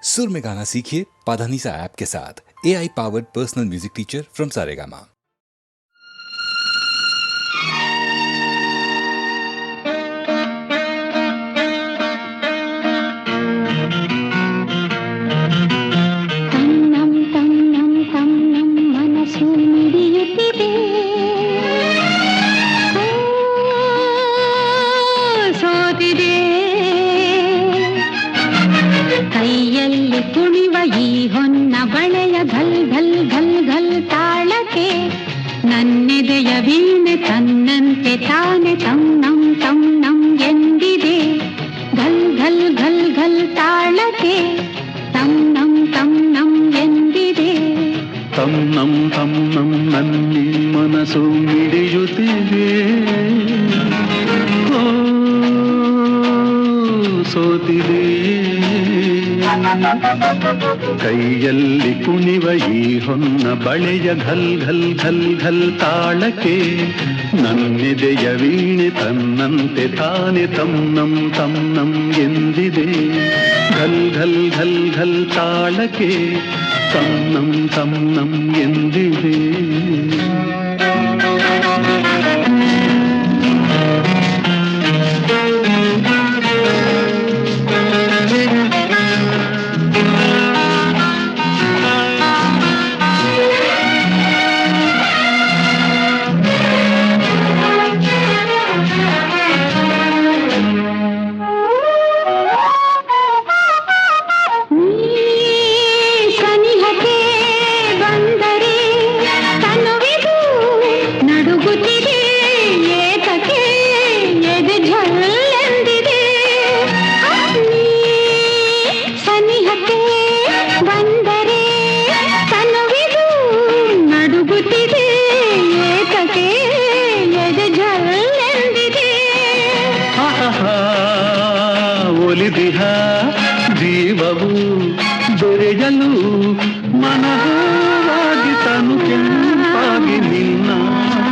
सुर में गाना सीखिए पाधानीसा ऐप के साथ। AI powered personal music teacher from Saregama. ನನ್ನೆದೆಯ ವೀಣೆ ತನ್ನಂತೆ ತಾನೆ ತನ್ನಂ ತನ್ನಂ ಎಂದಿದೆ. ಘಲ್ ಘಲ್ ಘಲ್ ಘಲ್ ತಾಳಕ್ಕೆ ತನ್ನಂ ತನ್ನಂ ಎಂದಿದೆ. ತನ್ನಂ ತನ್ನಂ ನನ್ನಿ ಮನಸ್ಸು ಮಿಡಿಯುತ್ತಿದೆ. ಸೋತಿದೆ ಕೈಯಲ್ಲಿ ಕುಣಿವ ಈ ಹೊನ್ನ ಬಳೆಯ ಘಲ್ ಘಲ್ ಘಲ್ ಘಲ್ ತಾಳಕ್ಕೆ ನನ್ನೆದೆಯ ವೀಣೆ ತನ್ನಂತೆ ತಾನೆ ತನ್ನಂ ತನ್ನಂ ಎಂದಿದೆ. ಘಲ್ ಘಲ್ ಘಲ್ ಘಲ್ ತಾಳಕ್ಕೆ ತನ್ನಂ ತನ್ನಂ ಎಂದಿದೆ. ಒಲಿದಿಹ ಜೀವವು ದೊರೆಯಲು ಮನವಾಗಿ ತನು ಕೆಂಪಾಗಿ ನಿನ್ನ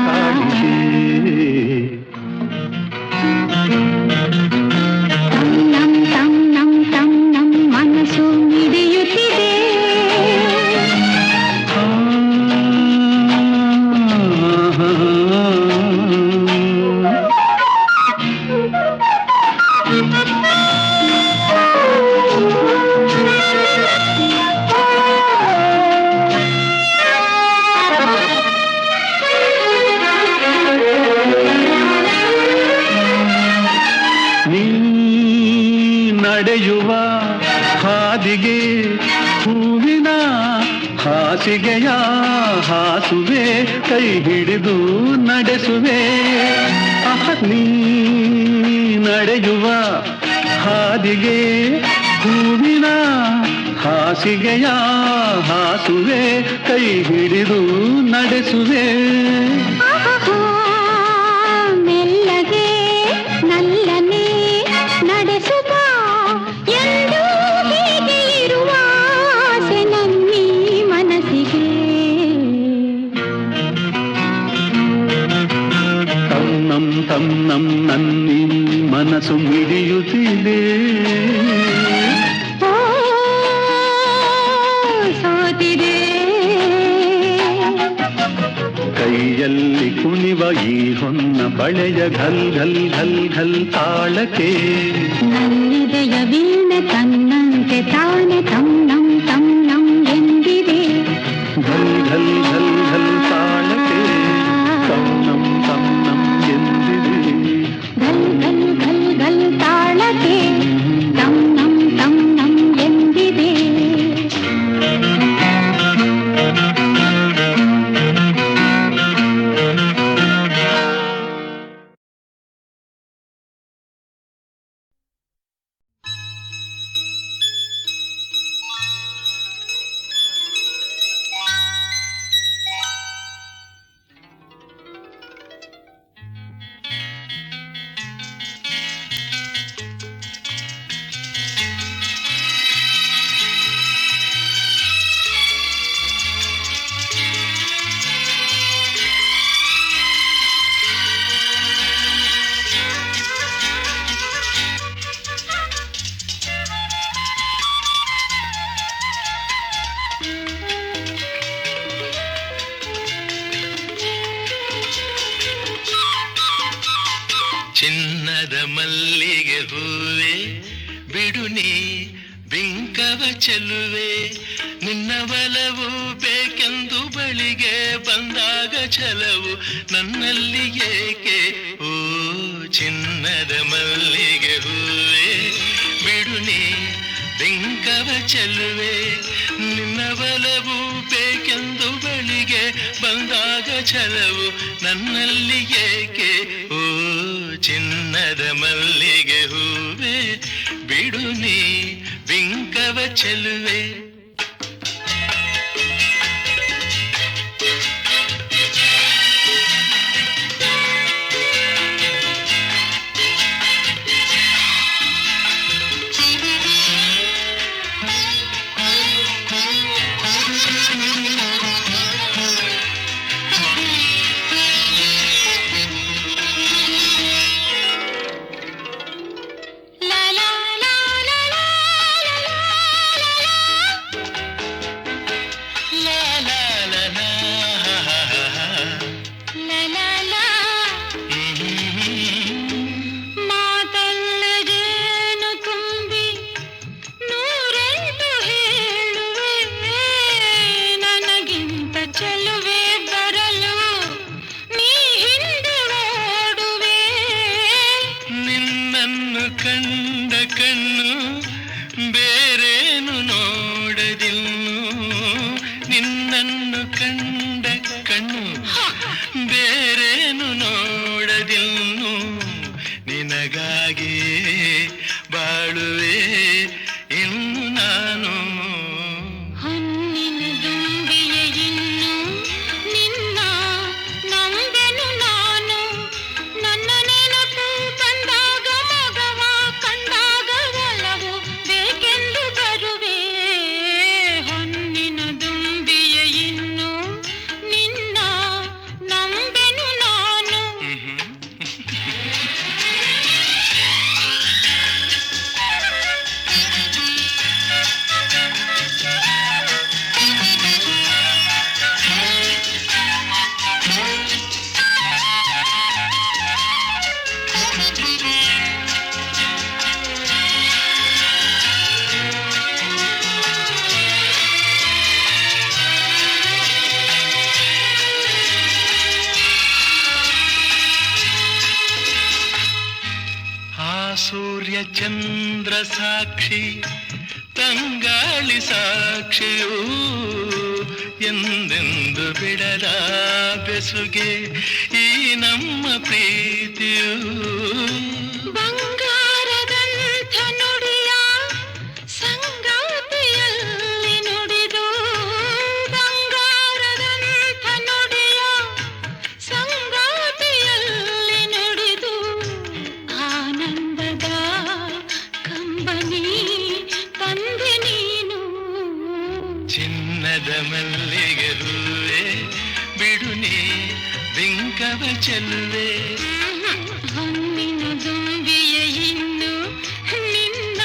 ಕಾಡಿಗೆ. ತನ್ನಂ ತನ್ನಂ ತನ್ನಂ ಮನಸ್ಸು ಮಿಡಿಯುತ್ತಿದೆ. ನಡೆಯುವ ಹಾದಿಗೆ ಹೂವಿನ ಹಾಸಿಗೆಯ ಹಾಸುವೆ ಕೈ ಹಿಡಿದು ನಡೆಸುವೆ. ನೀ ನಡೆಯುವ ಹಾದಿಗೆ ಹೂವಿನ ಹಾಸಿಗೆಯ ಹಾಸುವೆ ಕೈ ಹಿಡಿದು ನಡೆಸುವೆ. ಮೆಲ್ಲಗೆ ನಲ್ಲನೆ ನಡೆಸುವ ಎಂದು ಹೀಗೆ ಇರುವ ಆಸೆ ನನ್ನೀ ಮನಸ್ಸಿಗೆ. ತನ್ನಂ ತನ್ನಂ ನನ್ನಿ ಮನಸ್ಸು ಮಿಡಿಯುತ್ತಿದೆ. ಸೋತಿದೆ ಕೈಯಲ್ಲಿ ಕುಣಿವ ಈ ಹೊನ್ನ ಬಳೆಯ ಘಲ್ ಘಲ್ ಘಲ್ ಘಲ್ ತಾಳಕ್ಕೆ ನನ್ನೆದೆಯ ವೀಣೆ ತನ್ನಂತೆ ತಾನೆ ತನ್ನಂ ತನ್ನಂ ಎಂದಿದೆ. ಘಲ್ ಘಲ್ ಘಲ್ ಘಲ್ ತಾಳಕ್ಕೆ ತನ್ನಂ ತನ್ನಂ ಎಂದಿದೆ. ಘಲ್ ಘಲ್ ಘಲ್ ಘಲ್ ತಾಳಕ್ಕೆ ತನ್ನಂ ತನ್ನಂ ಎಂದಿದೆ. ಚಿನ್ನದ ಮಲ್ಲಿಗೆ ಹೂವೆ ಬಿಡು ನೀ ಬಿಂಕವ ಚೆಲುವೆ ನಿನ್ನ ಬಲವು ಬೇಕೆಂದು ಬಳಿಗೆ ಬಂದಾಗ ಛಲವು ನನ್ನಲ್ಲಿ ಏಕೆ ಓ ಚಿನ್ನದ ಮಲ್ಲಿಗೆ ಹೂವೆ ಬಿಡು ನೀ ಬಿಂಕವ ಚೆಲುವೆ ನಿನ್ನ ಬಲವು ಬೇಕೆಂದು ಬಳಿಗೆ ಬಂದಾಗ ಛಲವು ನನ್ನಲ್ಲಿ ಏಕೆ ಓ ಚಿನ್ನದ ಮಲ್ಲಿಗೆ ಹೂವೆ ಬಿಡು ನೀ ಬಿಂಕವ ಚೆಲುವೆ ಕಂಡ ಕಣ್ಣು ಬೇರೇನು ನೋಡದಿನ್ನು ನಿನ್ನನ್ನು ಕಂಡ ಕಣ್ಣು ಬೇರೇನು ನೋಡದಿನ್ನು ನಿನಗಾಗಿ ಬಾಳುವೆ ಇನ್ನು ನಾನು ಹೊನ್ನಿನ ದುಂಬಿಯ ಇನ್ನು ನಿನ್ನ ನಂಬೆನು ನಾನು ನನ್ನ ನೆನಪು ಬಂದಾಗ ಮಗವ ಕಂಡಾಗ ಒಲವು ಬೇಕೆಂದು ಬರುವೆ ಹೊನ್ನಿನ ದುಂಬಿಯ ಇನ್ನು ನಿನ್ನ ನಂಬೆನು ನಾನು ಸೂರ್ಯ ಚಂದ್ರ ಸಾಕ್ಷಿ ತಂಗಾಳಿ ಸಾಕ್ಷಿಯೂ ಎಂದೆಂದು ಬಿಡದ ಬೆಸುಗೆ ಈ ನಮ್ಮ ಪ್ರೀತಿಯೂ ಬಂಗಾರದಂಥ ನುಡಿಯ ಸಂಗಾತಿಯಲ್ಲಿ ನುಡಿದು ಬಂಗಾರದಂಥ ನುಡಿಯ ಸಂಗಾತಿಯಲ್ಲಿ ನುಡಿದು ಆನಂದದ ಕಂಬನಿ ತಂದೆ ನೀನು ಚಿನ್ನದ ಮಲ್ಲಿಗೆ ಹೂವೆ ಬಿಡು ನೀ ಬಿಂಕವ ಚೆಲುವೆ ಹೊನ್ನಿನ ದುಂಬಿಯ ಇನ್ನು ನಿನ್ನ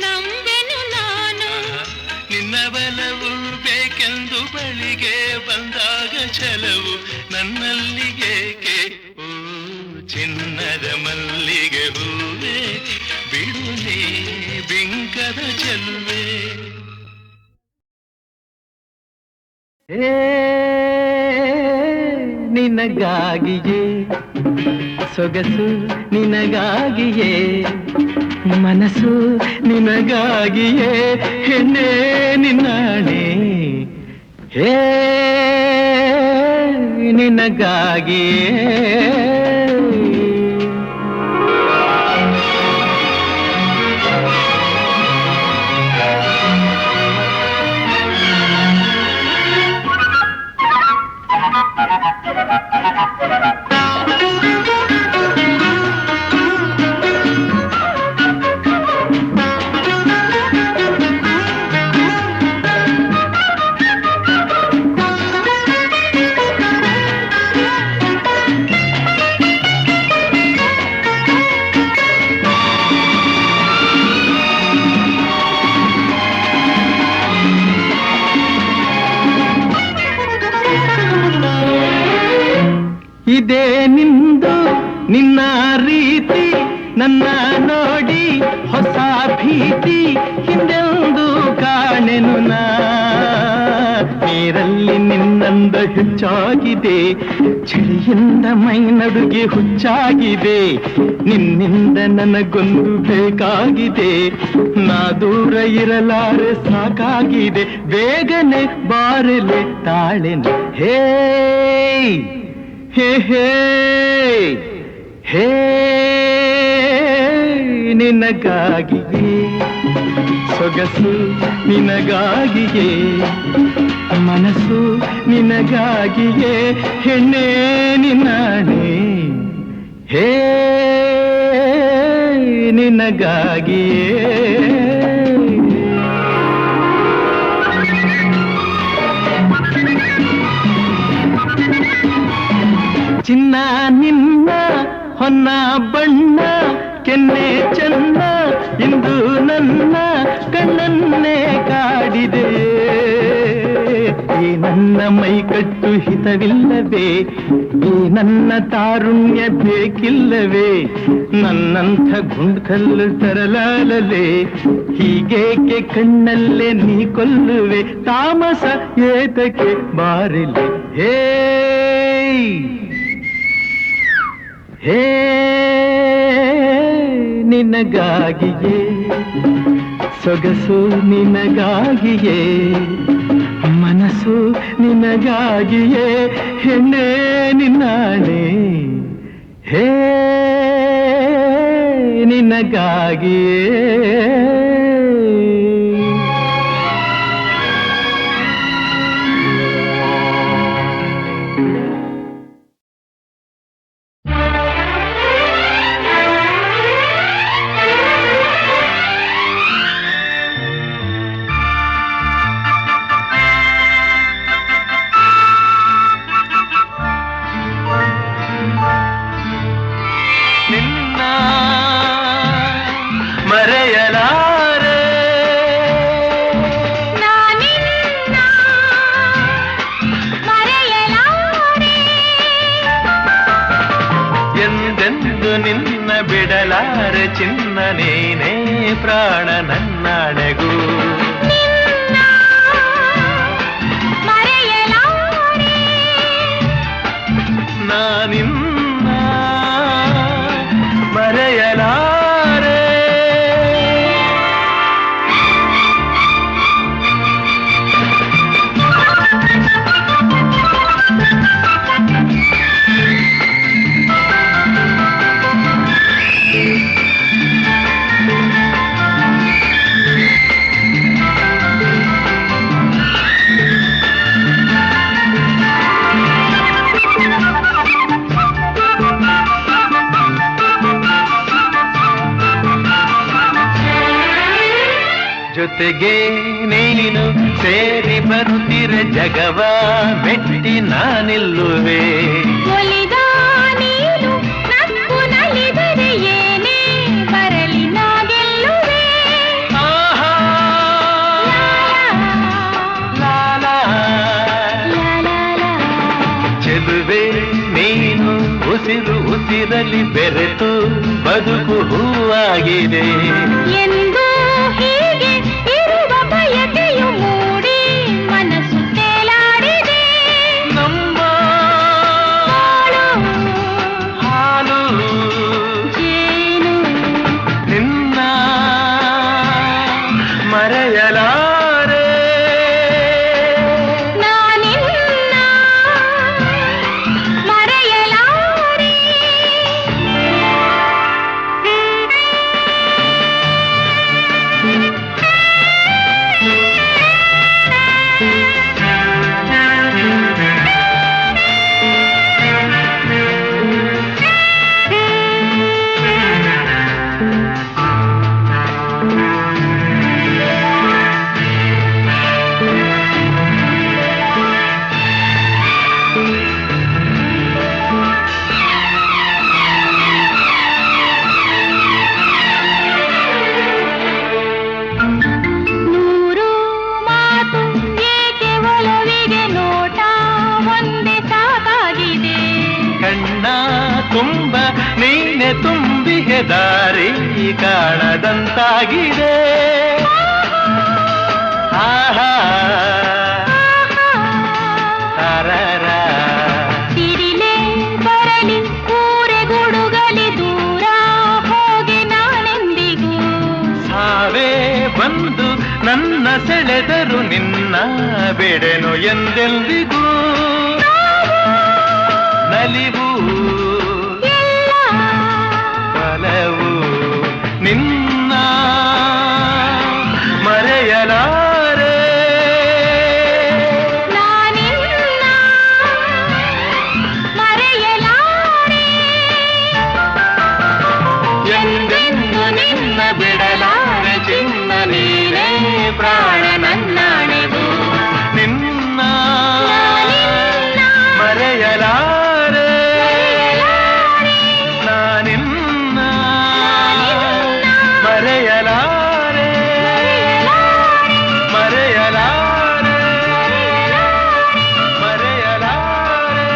ನಂಬೆನು ನಾನು ನಿನ್ನ ಬಲವು ಬೇಕೆಂದು ಬಳಿಗೆ ಬಂದಾಗ ಛಲವು ನನ್ನಲ್ಲಿ ಏಕೆ ಓ ಚಿನ್ನದ ಮಲ್ಲಿಗೆ ಹೂವೆ ಬಿಡು ನೀ ಬಿಂಕದ ಚೆಲುವೆ ನಿನಗಾಗಿಯೇ ಸೊಗಸು ನಿನಗಾಗಿಯೇ ಮನಸ್ಸು ನಿನಗಾಗಿಯೇ ಹೆಣ್ಣೆ ನಿನ್ನಾಣೆ ಹೇ ನಿನಗಾಗಿಯೇ ನನ್ನ ನೋಡಿ ಹೊಸ ಭೀತಿ ಹಿಂದೆಂದು ಕಾಣೆನು ನಾ. ನೀರಲ್ಲಿ ನಿನ್ನಂದ ಹೆಚ್ಚಾಗಿದೆ, ಚಳಿಯಿಂದ ಮೈ ನಡುಗೆ ಹುಚ್ಚಾಗಿದೆ. ನಿನ್ನಿಂದ ನನಗೊಂದು ಬೇಕಾಗಿದೆ, ನಾ ದೂರ ಇರಲಾರೆ ಸಾಕಾಗಿದೆ. ಬೇಗನೆ ಬಾರಲೆ ತಾಳೆನೆ ಹೇ ಹೇ ಹೇ ಹೇ ನಿನಗಾಗಿಯೇ ಸೊಗಸು ನಿನಗಾಗಿಯೇ ಮನಸ್ಸು ನಿನಗಾಗಿಯೇ ಹೆಣ್ಣೆ ನಿನ್ನಾಣೆ ಹೇ ನಿನಗಾಗಿಯೇ. ಚಿನ್ನ ನಿನ್ನ ಹೊನ್ನ ಬಣ್ಣ ಕೆನ್ನೆ ಚೆನ್ನ ಇಂದು ನನ್ನ ಕಣ್ಣನ್ನೇ ಕಾಡಿದೆ. ಈ ನನ್ನ ಮೈಕಟ್ಟು ಹಿತವಿಲ್ಲವೇ, ಈ ನನ್ನ ತಾರುಣ್ಯ ಬೇಕಿಲ್ಲವೇ, ನನ್ನಂಥ ಗುಂಡ್ಕಲ್ಲು ತರಲಾಲಲೆ ಹೀಗೇಕೆ ಕಣ್ಣಲ್ಲೇ ನೀ ಕೊಲ್ಲುವೆ. ತಾಮಸ ಏತಕ್ಕೆ ಬಾರಿಲೆ ಹೇ ಹೇ ನಿನಗಾಗಿಯೇ ಸೊಗಸು ನಿನಗಾಗಿಯೇ ಮನಸ್ಸು ನಿನಗಾಗಿಯೇ ಹೆಣ್ಣೆ ನಿನ್ನಾಣೆ ಹೇ ನಿನಗಾಗಿಯೇ. ನಿನ್ನ ಬಿಡಲಾರೆ ಚಿನ್ನ ನೀನೇ ಪ್ರಾಣ ನನ್ನಾಣೆಗೂ. ನಾನಿನ್ನ ಮರೆಯಲಾರೆ. ಜೊತೆಗೆ ನೀನು ಸೇರಿ ಬರುತ್ತಿರ ಜಗವ ಮೆಟ್ಟಿ ನಾನಿಲ್ಲುವೆ. ಒಲಿದ ನೀನು ನಕ್ಕು ನಲಿದರೆ ಏನೇ ಬರಲಿ ನಾ ಗೆಲ್ಲುವೆ. ಆಹಾ ಲಾಲಾ ಚೆಲುವೆ ನೀನು ಉಸಿರು ಉಸಿರಲಿ ಬೆರೆತು ಬದುಕು ಹೂವಾಗಿದೆ. ಎಂದು ಹೀಗೆ ಇರುವ ಬಯಕೆಯು ಮೂಡಿ ಮನಸ್ಸು ತೇಲಾಡಿದೆ. ನಮ್ಮ ಹಾಲು ಜೇನು ನಿನ್ನ ಮರೆಯಲಾರೆ. ನಾನಿನ್ನ ಮರೆಯಲಾರೆ. ದಾರಿ ಕಾಣದಂತಾಗಿದೆ. ಆಹಾ ತಾರರ ಸಿರಿಲೆ ಬರಲಿ ಊರೆಗುಡುಗಲಿ ದೂರ ಹೋಗಿ ನಾನೆಂದಿಗೂ ಸಾವೇ ಬಂದು ನನ್ನ ಸೆಳೆದರು ನಿನ್ನ ಬಿಡೆನು ಎಂದೆಂದಿಗೂ. ನಲಿವು ಬಲವು ನಿನ್ನ ಮರೆಯಲಾರೆ. ನಾನಿನ್ನ ಮರೆಯಲಾರೆ ಎಂದೆಂದು ನಿನ್ನ ಬಿಡಲಾರೆ ಚಿನ್ನ ನೀನೇ ಪ್ರಾಣ ನನ್ನಾಣೆವು. ನಿನ್ನ ಮರೆಯಲಾರೆ ನಾನಿನ್ನ ಮರೆಯಲಾರೆ ಮರೆಯಲಾರೆ ಮರೆಯಲಾರೆ.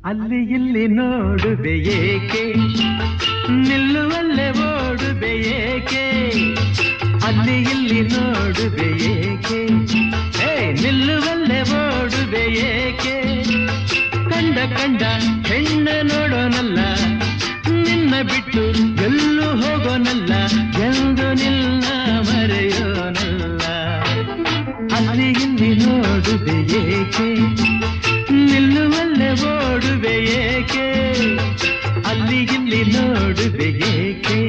ಅಲ್ಲಿ ಇಲ್ಲಿ ನೋಡುವೆ ಏಕೆ ನಿಲ್ಲುವಲ್ಲೇ ಓಡುವೆ ಏಕೆ. ಅಲ್ಲಿ ಇಲ್ಲಿ ನೋಡುವೆ ಏಕೆ ನಿಲ್ಲುವಲ್ಲೇ ಓಡುವೆ ಏಕೆ. ಕಂಡ ಕಂಡ ಹೆಣ್ಣ ನೋಡೋನಲ್ಲ ನಿನ್ನ ಬಿಟ್ಟು ಎಲ್ಲೂ ಹೋಗೋನಲ್ಲ ಎಂದು ನಿನ್ನ ಮರೆಯೋನಲ್ಲ. ಅಲ್ಲಿ ಇಲ್ಲಿ ನೋಡುವೆ ಏಕೆ ನಿಲ್ಲುವಲ್ಲೇ ಓಡುವೆ ಏಕೆ. ಅಲ್ಲಿ ಇಲ್ಲಿ ನೋಡುವೆ ಏಕೆ.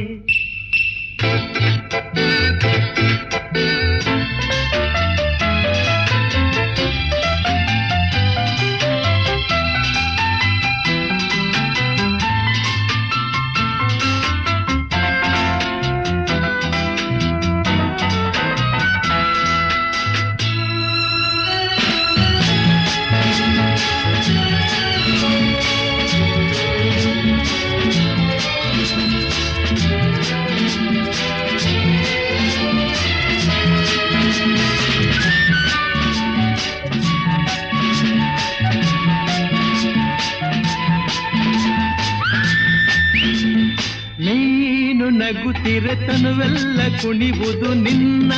ನೀನು ನಗುತ್ತಿರೆ ತನುವೆಲ್ಲ ಕುಣಿವುದು ನಿನ್ನ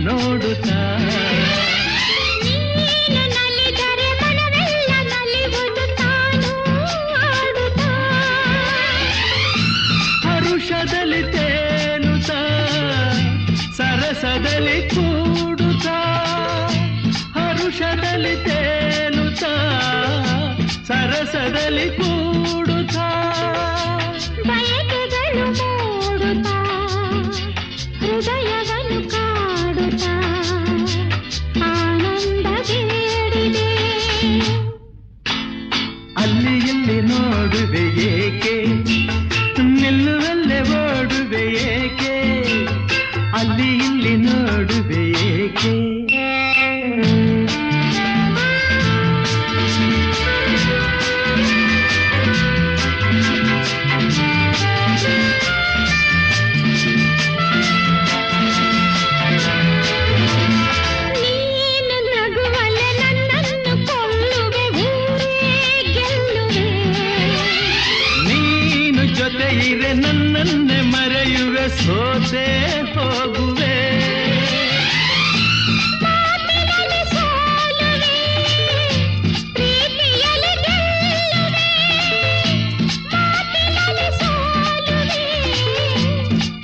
ನೋಡುತ್ತಾ. ನೀನು ನಲಿದರೆ ಮನವೆಲ್ಲ ನಲಿವುದು ತಾನು ಆಡುತ್ತಾ. ಹರುಷದಲ್ಲಿ ತೇಲುತ್ತಾ ಸರಸದಲ್ಲಿ ಕೂಡುತ್ತಾ. ಹರುಷದಲ್ಲಿ ತೇಲುತ್ತಾ ಸರಸದಲ್ಲಿ ಕೂಡುತ್ತಾ. ಬಯಕೆಗಳು ಮೂಡುತ್ತಾ ಹೃದಯವನ್ನು ಕಾಡುತ್ತಾ ಆನಂದ ಬೇಡಿದೆ. ಅಲ್ಲಿ ಇಲ್ಲಿ ನೋಡುವೆ ಏಕೆ ನಿಲ್ಲುವಲ್ಲೇ ಓಡುವೆ ಏಕೆ. ಅಲ್ಲಿ ಇಲ್ಲಿ ನೋಡುವೆ ಏಕೆ. ನೀನು ನಗುವಲೆ ನನ್ನನ್ನು ಕೊಲ್ಲುವೆ ಊರೇ ಗೆಲ್ಲುವೆ. ನೀನು ಜೊತೆ ಇರೆ ನನ್ನನ್ನೇ ಮರೆಯುವೆ ಸೋತೆ ಹೋಗುವೆ. ಮಾತಿನಲ್ಲಿ ಸೋಲುವೆ ಪ್ರೀತಿಯಲ್ಲಿ ಗೆಲ್ಲುವೆ. ಮಾತಿನಲ್ಲಿ ಸೋಲುವೆ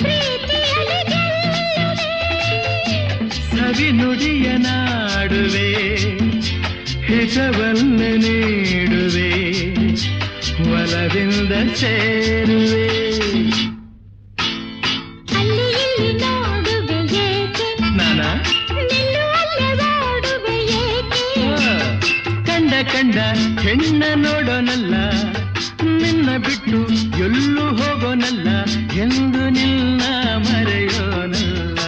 ಪ್ರೀತಿಯಲ್ಲಿ ಗೆಲ್ಲುವೆ. ಸವಿ ನುಡಿಯ ನಾಡುವೆ ಹಿತವನ್ನೇ ನೀಡುವೆ ಒಲವಿಂದ ಸೇರುವೆ. ಕಂಡ ಹೆಣ್ಣ ನೋಡೋನಲ್ಲ, ನಿನ್ನ ಬಿಟ್ಟು ಎಲ್ಲೂ ಹೋಗೋನಲ್ಲ, ಎಂದು ನಿನ್ನ ಮರೆಯೋನಲ್ಲ.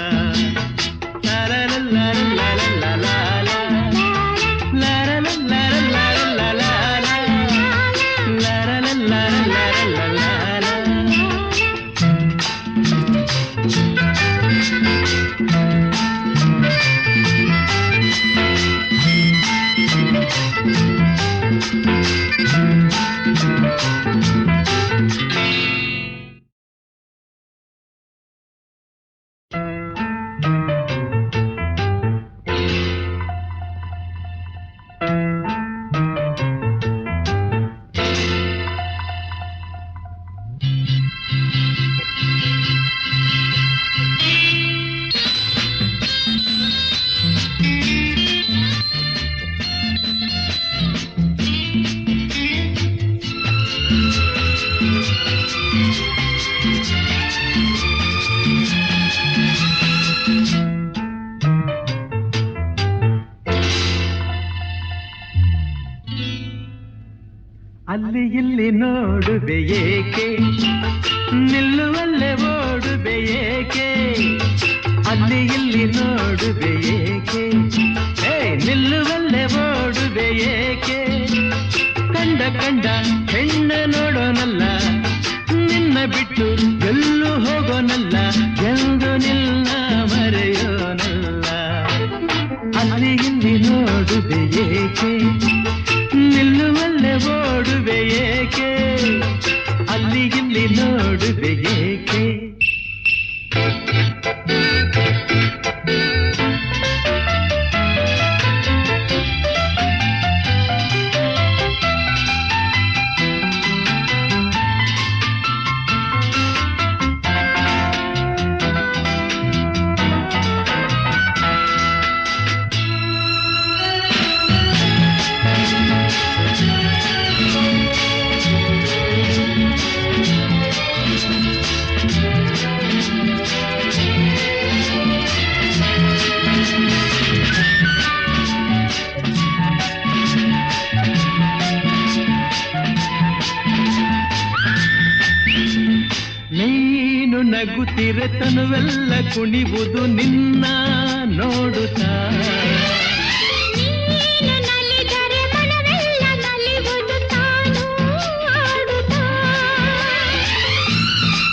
ಅಲ್ಲಿ ಇಲ್ಲಿ ನೋಡುವೆ ಏಕೆ, ನಿಲ್ಲುವಲ್ಲೇ ಓಡುವೆ ಏಕೆ, ಅಲ್ಲಿ ಇಲ್ಲಿ ನೋಡುವೆ ಏಕೆ, ನಿಲ್ಲುವಲ್ಲೇ ಓಡುವೆ ಏಕೆ, ಕಂಡ ಕಂಡ ಹೆಣ್ಣ ನೋಡೋನಲ್ಲ, ನಿನ್ನ ಬಿಟ್ಟು ಎಲ್ಲೂ ಹೋಗೋನಲ್ಲ, ಎಂದು ನಿನ್ನ ಮರೆಯೋನಲ್ಲ. ಅಲ್ಲಿ ಇಲ್ಲಿ ನೋಡುವೆ ಏಕೆ, ನಿಲ್ಲುವಲ್ಲೇ ಓಡುವೆ ಏಕೆ, ಅಲ್ಲಿ ಇಲ್ಲಿ ನೋಡುವೆ ಏಕೆ. ನೀನು ನಗುತ್ತಿರೆ ತನುವೆಲ್ಲ ಕುಣಿವುದು ನಿನ್ನ ನೋಡುತ್ತಾ, ನೀನು ನಲಿದರೆ ಮನವೆಲ್ಲ ನಲಿವುದು ತಾನು ಆಡುತ್ತಾ,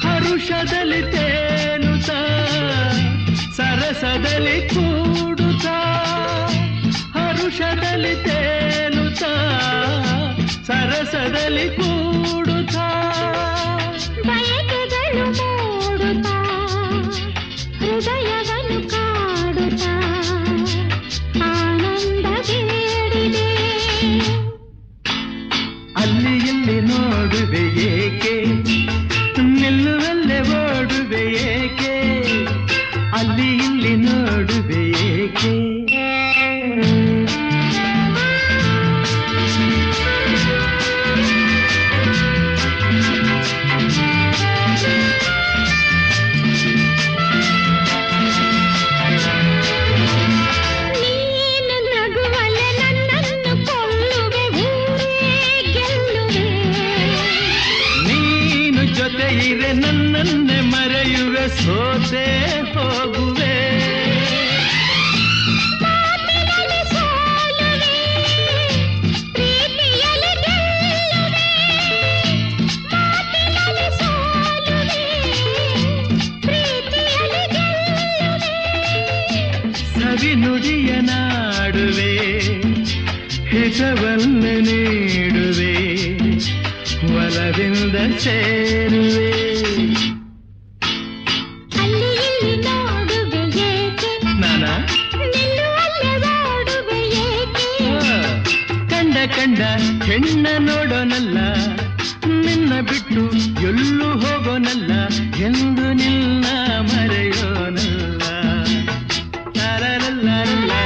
ಹರುಷದಲ್ಲಿ ತೇಲುತ್ತಾ, ಸರಸದಲ್ಲಿ ಕೂಡುತ್ತಾ, ಹರುಷದಲ್ಲಿ ತೇಲುತ್ತಾ, ಸರಸದಲ್ಲಿ ಕೂಡುತ್ತಾ, ಬಯಕೆಗಳು ಮೂಡುತ್ತಾ, ಹೃದಯವನ್ನು ಕಾಡುತ್ತಾ, ಆನಂದ ಬೇಡಿದೆ. ಅಲ್ಲಿ ಇಲ್ಲಿ ನೋಡುವೆ ಏಕೆ, ನಿಲ್ಲುವಲ್ಲೇ ಓಡುವೆ ಏಕೆ, ಅಲ್ಲಿ ಇಲ್ಲಿ ನೋಡುವೆ ಏಕೆ. ನೀನು ನಗುವಲೆ ನನ್ನನ್ನು ಕೊಲ್ಲುವೆ, ಊರೇ ಗೆಲ್ಲುವೆ. ನೀನು ಜೊತೆ ಇರೆ ನನ್ನನ್ನೇ ಮರೆಯುವೆ, ಸೋತೆ ಹೋಗುವೆ. ಮಾತಿನಲ್ಲಿ ಸೋಲುವೆ, ಪ್ರೀತಿಯಲ್ಲಿ ಗೆಲ್ಲುವೆ. ಮಾತಿನಲ್ಲಿ ಸೋಲುವೆ, ಪ್ರೀತಿಯಲ್ಲಿ ಗೆಲ್ಲುವೆ. ಸವಿ ನುಡಿಯ ನಾಡುವೆ, ಹಿತವನ್ನು ನೀಡುವೆ, ಒಲವಿಂದ ಸೇರುವೆ. ಅಲ್ಲಿ ಇಲ್ಲಿ ನೋಡುವೆ ಏಕೆ, ನಾನಾ ನಿಲ್ಲುವಲ್ಲೇ ಓಡುವೆ ಏಕೆ, ಕಂಡ ಕಂಡ ಹೆಣ್ಣ ನೋಡೋನಲ್ಲ, ನಿನ್ನ ಬಿಟ್ಟು ಎಲ್ಲೂ ಹೋಗೋನಲ್ಲ, ಎಂದು ನಿನ್ನ ಮರೆಯೋನಲ್ಲ. ಲಾಲಾಲಾಲಾಲಾ.